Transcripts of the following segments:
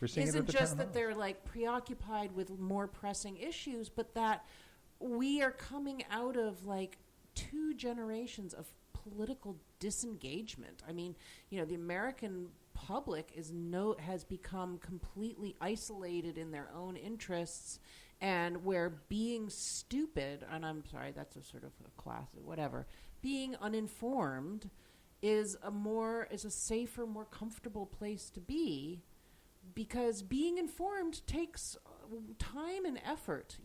We're seeing isn't it at the just town that halls. they're like preoccupied with more pressing issues, but that we are coming out of like 2 generations of political disengagement. I mean, the American public has become completely isolated in their own interests, and where being stupid, and I'm sorry, that's a sort of a class, whatever, being uninformed is a safer, more comfortable place to be, because being informed takes time and effort,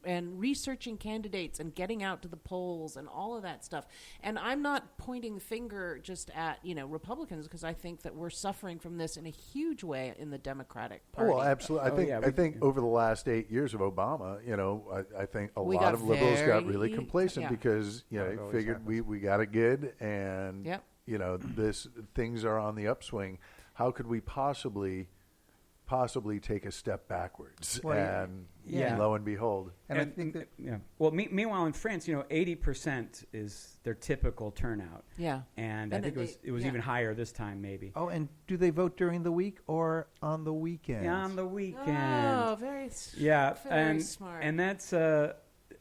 and researching candidates and getting out to the polls and all of that stuff. And I'm not pointing the finger just at, Republicans, because I think that we're suffering from this in a huge way in the Democratic Party. Well, absolutely. I think over the last 8 years of Obama, I think a lot of liberals got really complacent because, figured we got it good and, things are on the upswing. How could we possibly take a step backwards? And lo and behold. And I think that, well, meanwhile in France, 80% is their typical turnout. Yeah. And I think it was even higher this time, maybe. Oh, and do they vote during the week or on the weekend? Yeah, on the weekend. Oh, very smart. And that's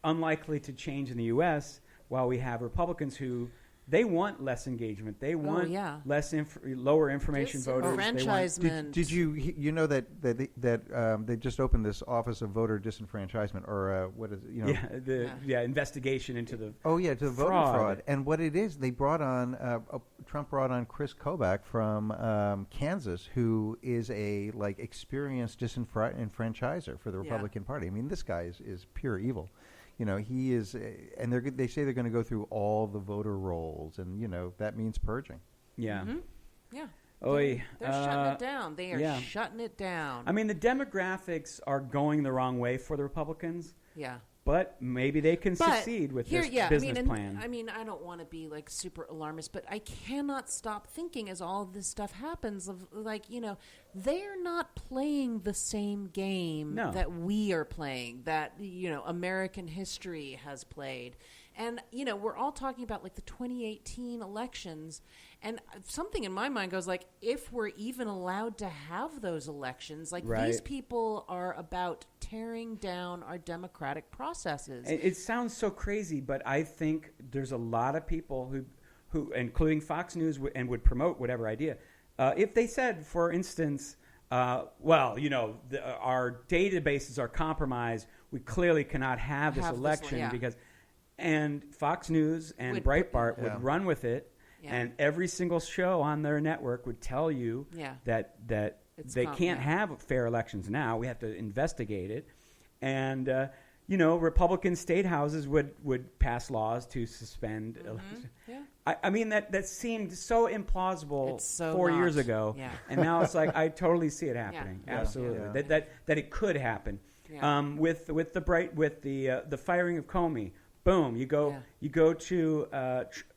unlikely to change in the U.S., while we have Republicans who they want less engagement. They want lower information voters. Disenfranchisement. Did you know that they just opened this Office of Voter Disenfranchisement, or what is it? Investigation into the to the voter fraud. And what it is, they brought on Trump brought on Chris Kobach from Kansas, who is a experienced disenfranchiser for the Republican Party. I mean, this guy is pure evil. He is, and they say they're going to go through all the voter rolls, and that means purging. Yeah, yeah. They're shutting it down. They are shutting it down. I mean, the demographics are going the wrong way for the Republicans. Yeah. But maybe they can succeed with this business plan. I mean, I don't want to be super alarmist, but I cannot stop thinking as all of this stuff happens of they're not playing the same game that we are playing, that American history has played. And, we're all talking about the 2018 elections, and something in my mind goes if we're even allowed to have those elections, these people are about tearing down our democratic processes. It sounds so crazy, but I think there's a lot of people who including Fox News, would promote whatever idea. If they said, for instance, our databases are compromised, we clearly cannot have this election because... And Fox News and Breitbart would run with it, and every single show on their network would tell you that they can't have fair elections now. We have to investigate it. And, Republican state houses would pass laws to suspend elections. Yeah. I mean, that seemed so implausible 4 years ago. Yeah. And now it's I totally see it happening. Yeah. Absolutely. Yeah. That it could happen. Yeah. With the firing of Comey. Boom! You go to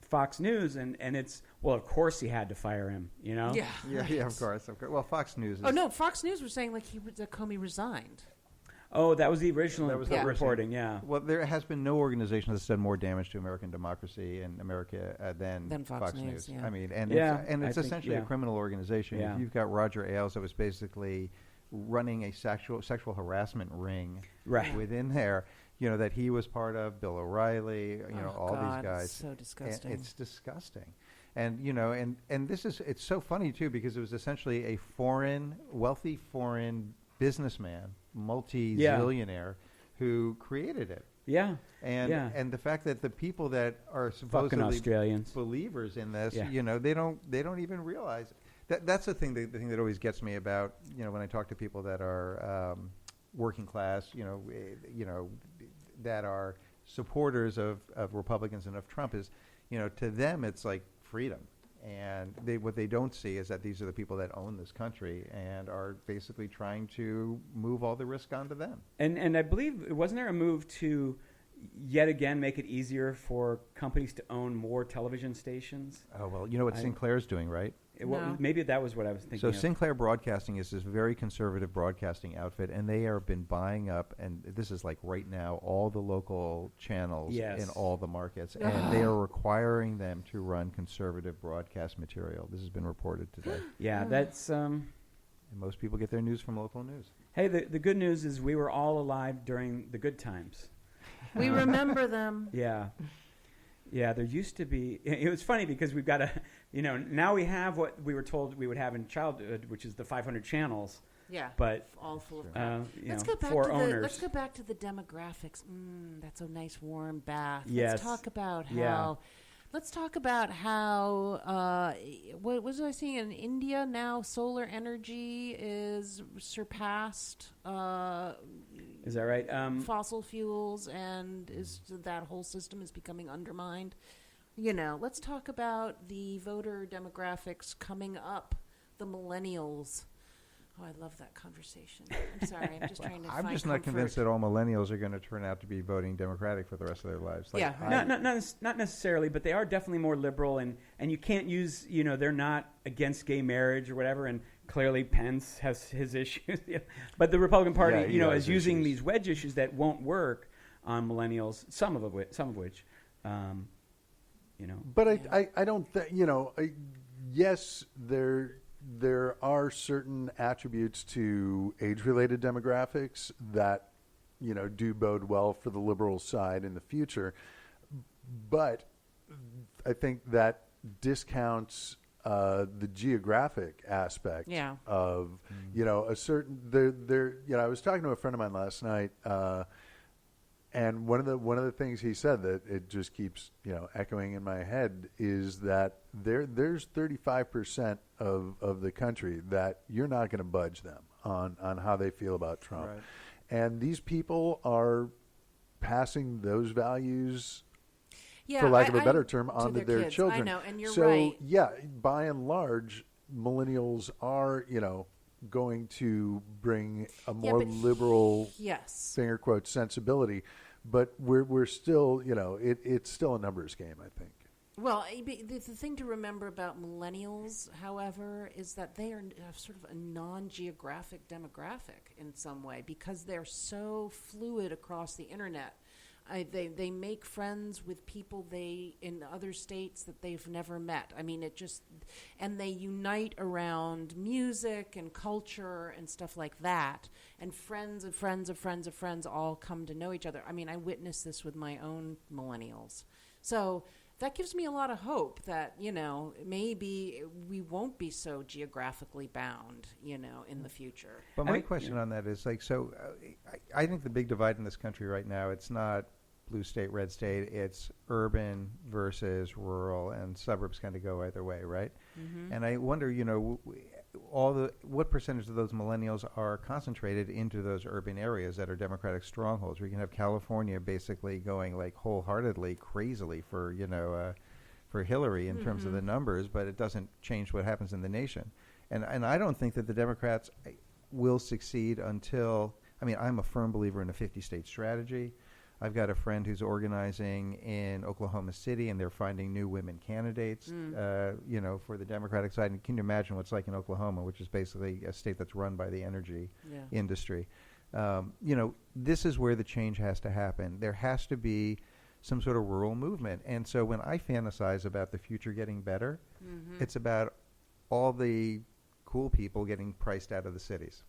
Fox News, and it's of course he had to fire him. Yeah, of course. Well, Fox News. Fox News was saying Comey resigned. Oh, that was the original reporting. Yeah. Well, there has been no organization that's done more damage to American democracy in America than Fox News. Yeah. I mean, it's essentially a criminal organization. Yeah. You've got Roger Ailes that was basically running a sexual harassment ring within there. That he was part of, Bill O'Reilly, all these guys. It's so disgusting. It's disgusting. And, and it's so funny, too, because it was essentially a wealthy foreign businessman, multi-zillionaire, who created it. Yeah. And the fact that the people that are supposedly Australians believers in this, they don't even realize it. That's the thing that always gets me about, when I talk to people that are working class, that are supporters of Republicans and of Trump is, to them it's like freedom. And what they don't see is that these are the people that own this country and are basically trying to move all the risk onto them. And I believe, wasn't there a move to yet again make it easier for companies to own more television stations? Oh, well, you know what Sinclair's doing, right? Well, maybe that was what I was thinking. So Sinclair Broadcasting is this very conservative broadcasting outfit, and they have been buying up, and this is right now, all the local channels in all the markets, and they are requiring them to run conservative broadcast material. This has been reported today. Yeah, that's And most people get their news from local news. Hey, the good news is we were all alive during the good times. We remember them. Yeah. Yeah, there used to be. It was funny because we've got now we have what we were told we would have in childhood, which is the 500 channels. Yeah, but all full of crap. Let's go back to the demographics. That's a nice warm bath. Yes. Let's talk about how. Let's talk about how. What was I seeing in India now? Solar energy is surpassed. Is that right? Fossil fuels, and that whole system is becoming undermined. Let's talk about the voter demographics coming up. The millennials. Oh, I love that conversation. I'm sorry. I'm just trying to find I'm just not convinced that all millennials are going to turn out to be voting Democratic for the rest of their lives. Not necessarily, but they are definitely more liberal, and you can't use, they're not against gay marriage or whatever, and clearly Pence has his issues. But the Republican Party, is using these wedge issues that won't work on millennials, some of which. But I don't think, yes, there are certain attributes to age-related demographics that, do bode well for the liberal side in the future. But I think that discounts the geographic aspect of, a certain I was talking to a friend of mine last night, and one of the things he said that it just keeps echoing in my head is that there's 35% of the country that you're not going to budge them on how they feel about Trump, right. And these people are passing those values, for lack of a better term, on to their children. I know, and you're right. So yeah, by and large, millennials are going to bring a more liberal, finger quote, sensibility, but we're still, it's still a numbers game, I think. Well, the thing to remember about millennials, however, is that they are sort of a non-geographic demographic in some way because they're so fluid across the internet. They make friends with people in other states that they've never met. I mean, and they unite around music and culture and stuff like that. And friends of friends of friends of friends all come to know each other. I mean, I witnessed this with my own millennials. So that gives me a lot of hope that, maybe we won't be so geographically bound, in the future. But my question on that is I think the big divide in this country right now, it's not blue state, red state, it's urban versus rural, and suburbs kind of go either way, right? Mm-hmm. And I wonder, what percentage of those millennials are concentrated into those urban areas that are Democratic strongholds, where you can have California basically going like wholeheartedly, crazily for Hillary in terms of the numbers, but it doesn't change what happens in the nation. And I don't think that the Democrats will succeed until, I'm a firm believer in a 50-state strategy. I've got a friend who's organizing in Oklahoma City, and they're finding new women candidates, for the Democratic side. And can you imagine what's like in Oklahoma, which is basically a state that's run by the energy industry? This is where the change has to happen. There has to be some sort of rural movement. And so when I fantasize about the future getting better, it's about all the cool people getting priced out of the cities.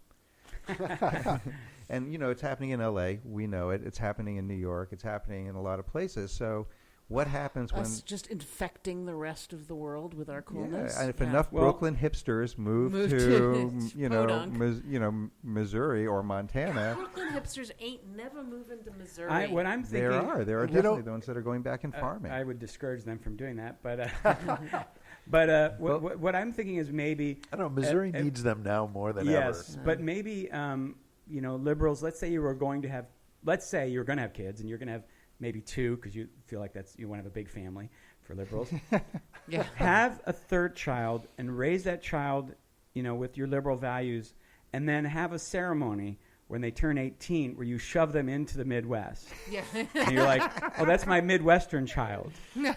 And, it's happening in L.A. We know it. It's happening in New York. It's happening in a lot of places. So what happens Us just infecting the rest of the world with our coolness? Yeah, and if enough Brooklyn hipsters move to Missouri or Montana. Brooklyn hipsters ain't never moving to Missouri. What I'm thinking... There are definitely the ones that are going back and farming. I would discourage them from doing that, but... what I'm thinking is maybe... I don't know, Missouri needs them now more than ever. Yes, but maybe, liberals, let's say you're going to have kids, and you're going to have maybe two, because you feel like you want to have a big family for liberals. Have a third child and raise that child, with your liberal values, and then have a ceremony when they turn 18 where you shove them into the Midwest. Yeah. And you're like, oh, that's my Midwestern child.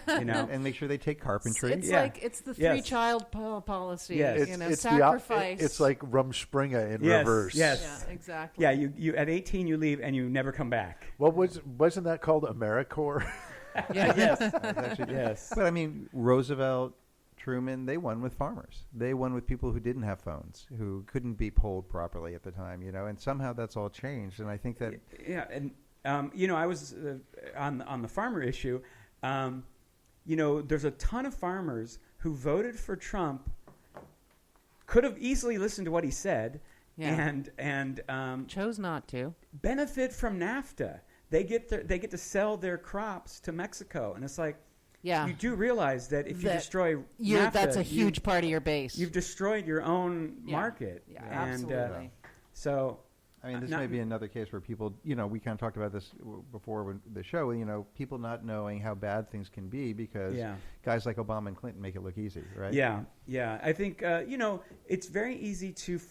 And make sure they take carpentry. It's the three-child policy. Yes. Sacrifice. It's like Rumspringa in reverse. Yes. Yeah, exactly. Yeah, you at 18 you leave and you never come back. Wasn't that called AmeriCorps? Yes. But Roosevelt, Truman, they won with farmers. They won with people who didn't have phones, who couldn't be polled properly at the time, and somehow that's all changed. And I think that... Yeah, and, I was on the farmer issue. There's a ton of farmers who voted for Trump, could have easily listened to what he said, and chose not to. Benefit from NAFTA. They get to sell their crops to Mexico, and it's like, you do realize that if you destroy NAFTA, that's a huge part of your base. You've destroyed your own market. Yeah, absolutely. So, I mean, this may be another case where people, we kind of talked about this before the show, people not knowing how bad things can be because guys like Obama and Clinton make it look easy, right? Yeah. I think, it's very easy to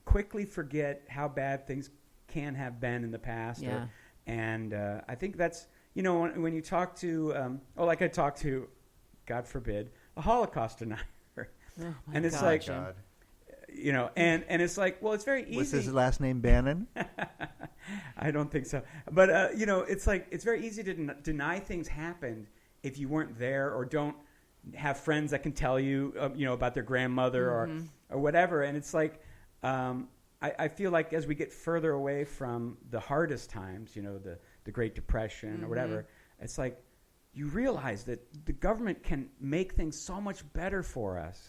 quickly forget how bad things can have been in the past. Yeah. And I think that's, when you talk to, like I talked to, God forbid, a Holocaust denier. And it's like, God. And it's like, well, it's very easy. Was his last name Bannon? I don't think so. But, it's like, it's very easy to deny things happened if you weren't there or don't have friends that can tell you, about their grandmother or whatever. And it's like, I feel like as we get further away from the hardest times, the Great Depression or whatever, it's like you realize that the government can make things so much better for us.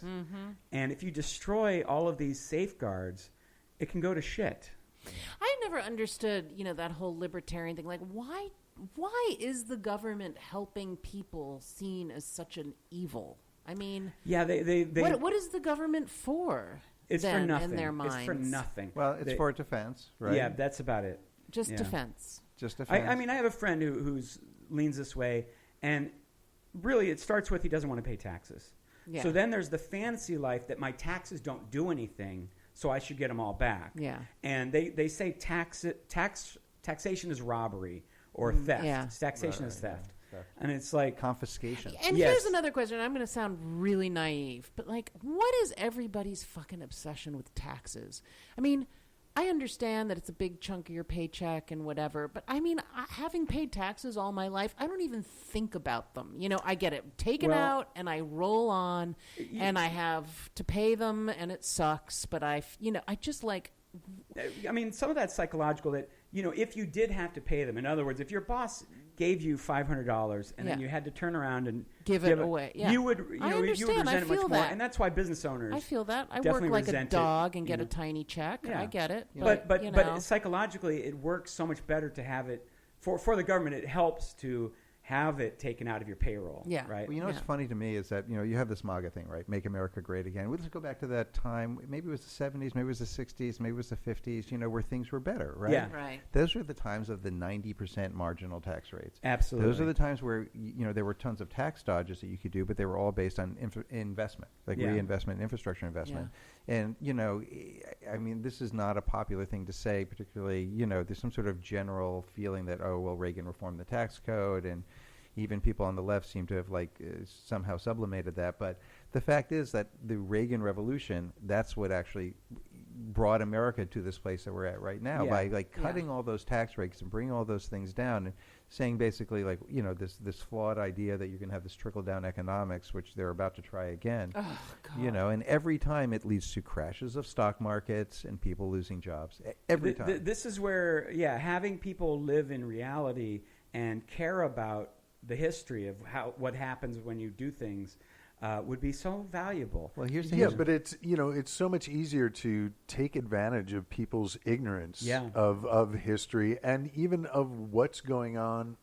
And if you destroy all of these safeguards, it can go to shit. I never understood, that whole libertarian thing. Like, why is the government helping people seen as such an evil? I mean, they what is the government for? It's for nothing. In their minds. It's for nothing. Well, it's for defense, right? Yeah, that's about it. Just defense. Just defense. I mean, I have a friend who leans this way, and really it starts with he doesn't want to pay taxes. Yeah. So then there's the fantasy life that my taxes don't do anything, so I should get them all back. Yeah. And they say taxation is robbery or theft. Yeah. Taxation is theft. And it's like confiscation. And here's another question. I'm going to sound really naive, but what is everybody's fucking obsession with taxes? I mean, I understand that it's a big chunk of your paycheck and whatever, but I mean, having paid taxes all my life, I don't even think about them. I get it taken out and I roll on and I have to pay them and it sucks, but I just like... I mean, some of that's psychological that, if you did have to pay them, in other words, if your boss gave you $500 and then you had to turn around and give it away, you would, you would resent it much more. And that's why business owners, I feel that. I work like a dog and get a tiny check. Yeah. I get it. But psychologically, it works so much better to have it for the government. It helps to have it taken out of your payroll. Yeah. Right. Well, what's funny to me is that, you have this MAGA thing, right? Make America Great Again. Let's go back to that time. Maybe it was the 70s, maybe it was the 60s, maybe it was the 50s, where things were better, right? Yeah. Right. Those are the times of the 90% marginal tax rates. Absolutely. Those are the times where, there were tons of tax dodges that you could do, but they were all based on investment, reinvestment, infrastructure investment. Yeah. And, I mean, this is not a popular thing to say, particularly, there's some sort of general feeling that, Reagan reformed the tax code, and even people on the left seem to have somehow sublimated that. But the fact is that the Reagan Revolution, that's what actually brought America to this place that we're at right now by cutting all those tax rates and bringing all those things down and saying basically this flawed idea that you can have this trickle down economics, which they're about to try again. Oh, God. And every time it leads to crashes of stock markets and people losing jobs. Every time. This is where having people live in reality and care about the history of what happens when you do things would be so valuable. Well, here's but it's it's so much easier to take advantage of people's ignorance of history and even of what's going on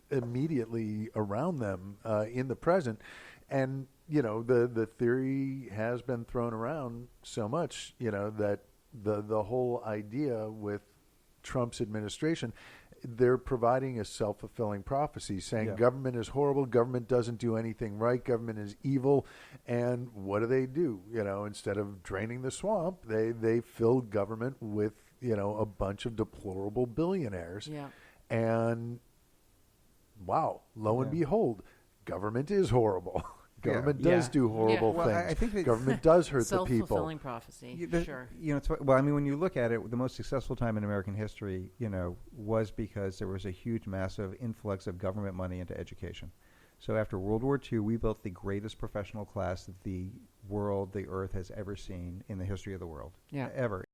immediately around them in the present. And the theory has been thrown around so much that the whole idea with Trump's administration, they're providing a self-fulfilling prophecy saying government is horrible, government doesn't do anything right, government is evil. And what do? Instead of draining the swamp, they fill government with, a bunch of deplorable billionaires. Yeah. And wow, lo and behold, government is horrible. Government does do horrible things. Well, I think government does hurt the people. Self-fulfilling prophecy, sure. I mean, when you look at it, the most successful time in American history, was because there was a huge, massive influx of government money into education. So after World War II, we built the greatest professional class that the earth has ever seen in the history of the world. Ever.